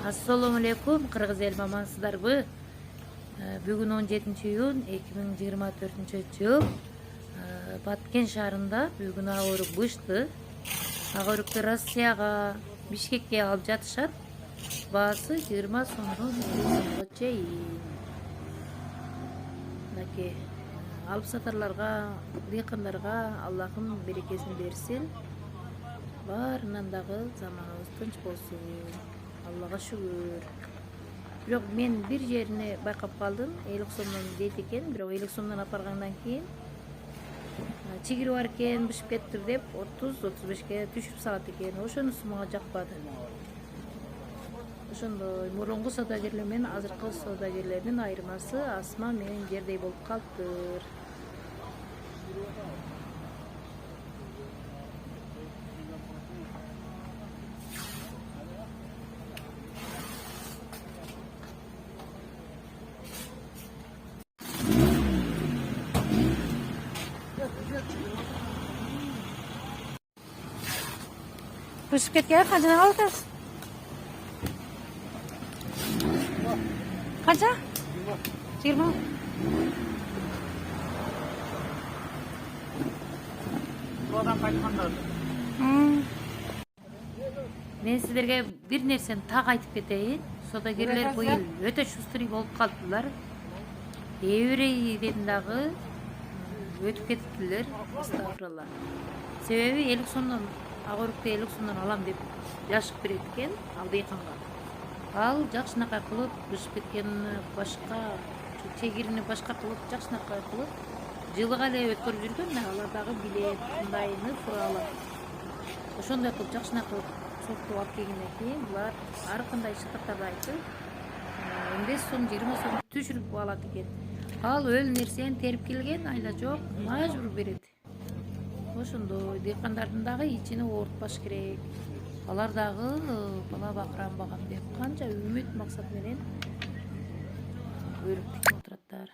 Assalamu alaikum, Kırgız el mamансыздарбы? Бүгүн 17-июнь 2024 жыл. Баткен шаарында бүгүн агырук бышты. Агырукты Россияга, Бишкекке алып жатышат. Баасы 20 сомдон 50 сомго чейин. Мынакей алып сатарларга, дыйкандарга Аллахым берекесин берсин. Баарынан дагы заманыбыз тынч болсун. Аллага шүгүр. Бирок мен бир жерине байкап калдым. 50 сомдон дейт экен, бирок 50 сомдон апаргандан кийин чигири бар экен, бышып кеттир деп 30-35ке түшүрүп салат экен. Ошонусу мага жакпады. Ошондой мурунку саудагерлер менен азыркы саудагерлердин айырмасы асма менен жердей болуп калыптыр. Bышып кеткен канчадан алып? Канча? 20. Одан кайткандар. Мен сиздерге бир нерсени так айтып кетейин. Саудагерлер быйыл өтө шустрый болуп калдылар. Эбирейден дагы өтүп кетиптилер. Астагфирулла. Себеби 50 сомдон агырукты 50 сомдон алам деп жашып берет экен ал дыйканга. Ал жакшынакай кылып бышып кеткен башка чегирини башка кылып жакшынакай кылып жылга эле өткөрүп жүргөн, алар дагы билет кандайны фуралат. Ошондой кылып жакшынакай кылып соктоп алып келгенден кийин булар ар кандай шыкырттарды айтып 15 сом 20 сом түшүрүп алат экен. Ал өл нерсени терип келген, айла жок, мажбур берет. Ошондой дыйкандардын дагы ичине оорутпаш керек. Алар дагы бала бакырам багам деп канча үмүт максат менен өрүктүк отураттар.